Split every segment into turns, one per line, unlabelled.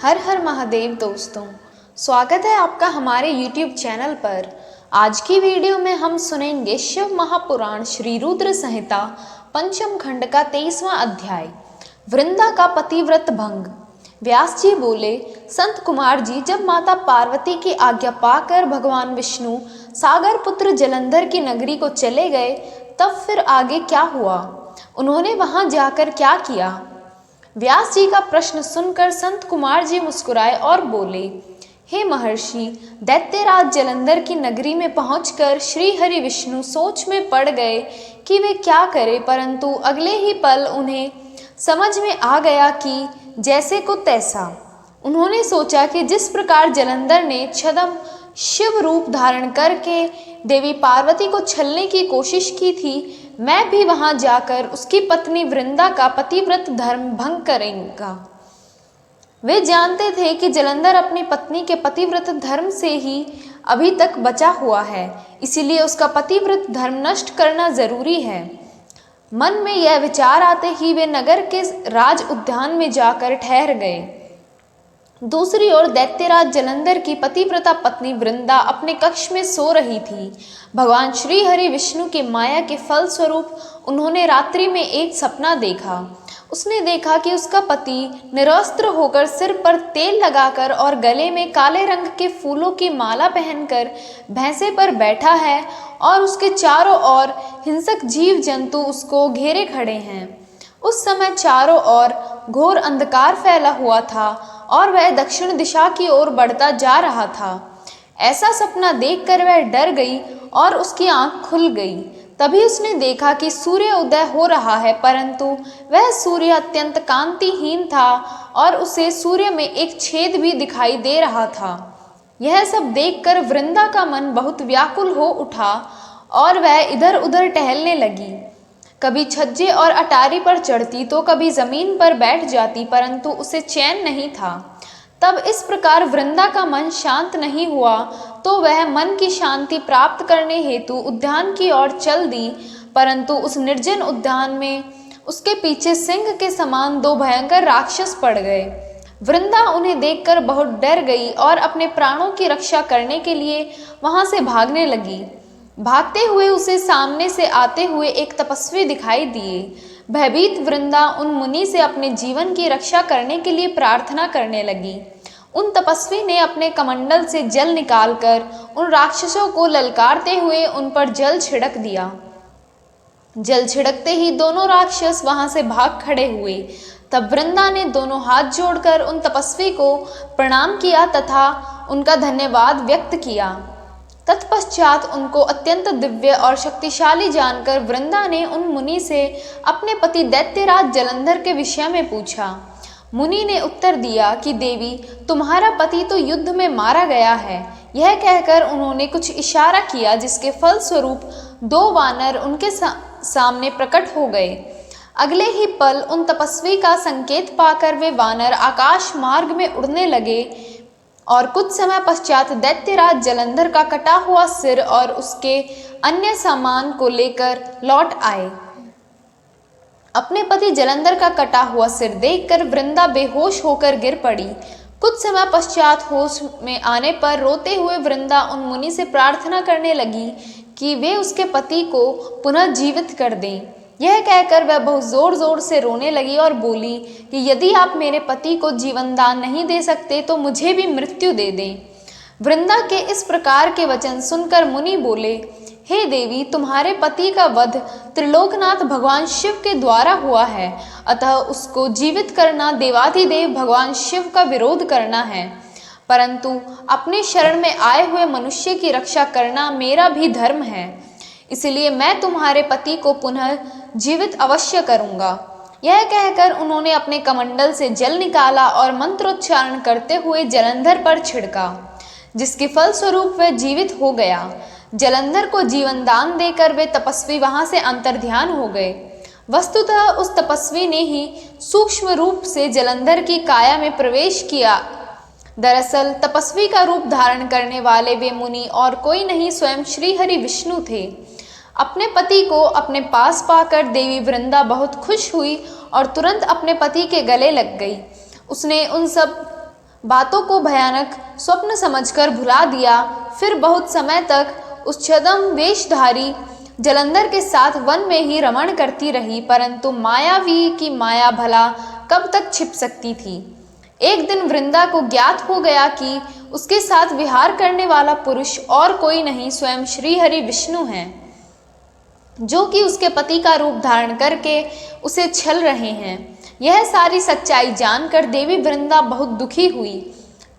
हर हर महादेव दोस्तों, स्वागत है आपका हमारे YouTube चैनल पर। आज की वीडियो में हम सुनेंगे शिव महापुराण श्री रुद्र संहिता पंचम खंड का 23वां अध्याय, वृंदा का पतिव्रत भंग। व्यास जी बोले, संत कुमार जी, जब माता पार्वती की आज्ञा पाकर भगवान विष्णु सागर पुत्र जलंधर की नगरी को चले गए, तब फिर आगे क्या हुआ? उन्होंने वहां जाकर क्या किया? व्यास जी का प्रश्न सुनकर संत कुमार जी मुस्कुराए और बोले, हे महर्षि, दैत्यराज जलंधर की नगरी में पहुंचकर श्री हरि विष्णु सोच में पड़ गए कि वे क्या करें, परंतु अगले ही पल उन्हें समझ में आ गया कि जैसे को तैसा। उन्होंने सोचा कि जिस प्रकार जलंधर ने छद्म शिव रूप धारण करके देवी पार्वती को छलने की कोशिश की थी, मैं भी वहां जाकर उसकी पत्नी वृंदा का पतिव्रत धर्म भंग करेगा। वे जानते थे कि जलंधर अपनी पत्नी के पतिव्रत धर्म से ही अभी तक बचा हुआ है, इसीलिए उसका पतिव्रत धर्म नष्ट करना जरूरी है। मन में यह विचार आते ही वे नगर के राज उद्यान में जाकर ठहर गए। दूसरी ओर दैत्यराज जलंधर की पतिव्रता पत्नी वृंदा अपने कक्ष में सो रही थी। भगवान श्री हरि विष्णु की माया के फल स्वरूप उन्होंने रात्रि में एक सपना देखा। उसने देखा कि उसका पति निरस्त्र होकर सिर पर तेल लगाकर और गले में काले रंग के फूलों की माला पहनकर भैंसे पर बैठा है और उसके चारों ओर हिंसक जीव जंतु उसको घेरे खड़े हैं। उस समय चारों ओर घोर अंधकार फैला हुआ था और वह दक्षिण दिशा की ओर बढ़ता जा रहा था। ऐसा सपना देखकर वह डर गई और उसकी आंख खुल गई। तभी उसने देखा कि सूर्य उदय हो रहा है, परंतु वह सूर्य अत्यंत कांतिहीन था और उसे सूर्य में एक छेद भी दिखाई दे रहा था। यह सब देखकर वृंदा का मन बहुत व्याकुल हो उठा और वह इधर उधर टहलने लगी। कभी छज्जे और अटारी पर चढ़ती तो कभी जमीन पर बैठ जाती, परंतु उसे चैन नहीं था। तब इस प्रकार वृंदा का मन शांत नहीं हुआ तो वह मन की शांति प्राप्त करने हेतु उद्यान की ओर चल दी, परंतु उस निर्जन उद्यान में उसके पीछे सिंह के समान दो भयंकर राक्षस पड़ गए। वृंदा उन्हें देखकर बहुत डर गई और अपने प्राणों की रक्षा करने के लिए वहां से भागने लगी। भागते हुए उसे सामने से आते हुए एक तपस्वी दिखाई दिए। भयभीत वृंदा उन मुनि से अपने जीवन की रक्षा करने के लिए प्रार्थना करने लगी। उन तपस्वी ने अपने कमंडल से जल निकालकर उन राक्षसों को ललकारते हुए उन पर जल छिड़क दिया। जल छिड़कते ही दोनों राक्षस वहां से भाग खड़े हुए। तब वृंदा ने दोनों हाथ जोड़कर उन तपस्वी को प्रणाम किया तथा उनका धन्यवाद व्यक्त किया। तत्पश्चात उनको अत्यंत दिव्य और शक्तिशाली जानकर वृंदा ने उन मुनि से अपने पति दैत्यराज जलंधर के विषय में पूछा। मुनि ने उत्तर दिया कि देवी, तुम्हारा पति तो युद्ध में मारा गया है। यह कहकर उन्होंने कुछ इशारा किया, जिसके फल स्वरूप दो वानर उनके सामने प्रकट हो गए। अगले ही पल उन तपस्वी का संकेत पाकर वे वानर आकाश मार्ग में उड़ने लगे और कुछ समय पश्चात दैत्यराज जलंधर का कटा हुआ सिर और उसके अन्य सामान को लेकर लौट आए। अपने पति जलंधर का कटा हुआ सिर देखकर वृंदा बेहोश होकर गिर पड़ी। कुछ समय पश्चात होश में आने पर रोते हुए वृंदा उन मुनि से प्रार्थना करने लगी कि वे उसके पति को पुनः जीवित कर दें। यह कहकर वह बहुत जोर जोर से रोने लगी और बोली कि यदि आप मेरे पति को जीवन दान नहीं दे सकते तो मुझे भी मृत्यु दे दें। वृंदा के इस प्रकार के वचन सुनकर मुनि बोले, हे देवी, तुम्हारे पति का वध त्रिलोकनाथ भगवान शिव के द्वारा हुआ है, अतः उसको जीवित करना देवाधिदेव भगवान शिव का विरोध करना है, परंतु अपने शरण में आए हुए मनुष्य की रक्षा करना मेरा भी धर्म है। इसलिए मैं तुम्हारे पति को पुनः जीवित अवश्य करूंगा। यह कहकर उन्होंने अपने कमंडल से जल निकाला और मंत्रोच्चारण करते हुए जलंधर पर छिड़का, जिसके फल स्वरूप वह जीवित हो गया। जलंधर को जीवन दान देकर वे तपस्वी वहां से अंतर्ध्यान हो गए। वस्तुतः उस तपस्वी ने ही सूक्ष्म रूप से जलंधर की काया में प्रवेश किया। दरअसल तपस्वी का रूप धारण करने वाले वे मुनि और कोई नहीं, स्वयं श्री हरि विष्णु थे। अपने पति को अपने पास पाकर देवी वृंदा बहुत खुश हुई और तुरंत अपने पति के गले लग गई। उसने उन सब बातों को भयानक स्वप्न समझकर भुला दिया। फिर बहुत समय तक उस छद्म वेशधारी जलंधर के साथ वन में ही रमण करती रही, परंतु मायावी की माया भला कब तक छिप सकती थी। एक दिन वृंदा को ज्ञात हो गया कि उसके साथ विहार करने वाला पुरुष और कोई नहीं स्वयं श्रीहरि विष्णु हैं, जो कि उसके पति का रूप धारण करके उसे छल रहे हैं। यह सारी सच्चाई जानकर देवी वृंदा बहुत दुखी हुई।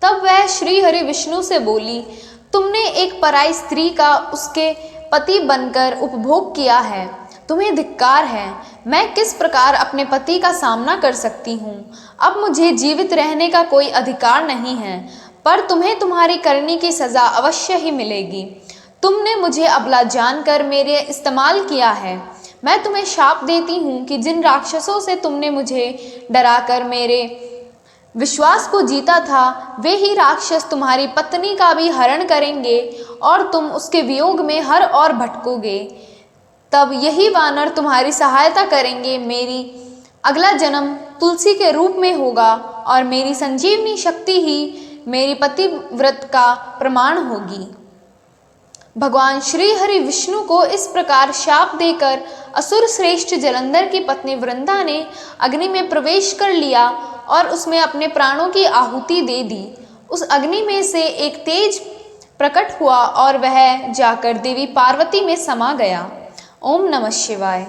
तब वह श्रीहरि विष्णु से बोली, तुमने एक पराई स्त्री का उसके पति बनकर उपभोग किया है, तुम्हें धिक्कार है। मैं किस प्रकार अपने पति का सामना कर सकती हूँ। अब मुझे जीवित रहने का कोई अधिकार नहीं है, पर तुम्हें तुम्हारी करनी की सजा अवश्य ही मिलेगी। तुमने मुझे अबला जानकर मेरे इस्तेमाल किया है। मैं तुम्हें शाप देती हूँ कि जिन राक्षसों से तुमने मुझे डराकर मेरे विश्वास को जीता था, वे ही राक्षस तुम्हारी पत्नी का भी हरण करेंगे और तुम उसके वियोग में हर और भटकोगे। तब यही वानर तुम्हारी सहायता करेंगे। मेरी अगला जन्म तुलसी के रूप में होगा और मेरी संजीवनी शक्ति ही मेरी पतिव्रत का प्रमाण होगी। भगवान श्री हरि विष्णु को इस प्रकार शाप देकर असुर श्रेष्ठ जलंधर की पत्नी वृंदा ने अग्नि में प्रवेश कर लिया और उसमें अपने प्राणों की आहुति दे दी। उस अग्नि में से एक तेज प्रकट हुआ और वह जाकर देवी पार्वती में समा गया। ओम नमः शिवाय।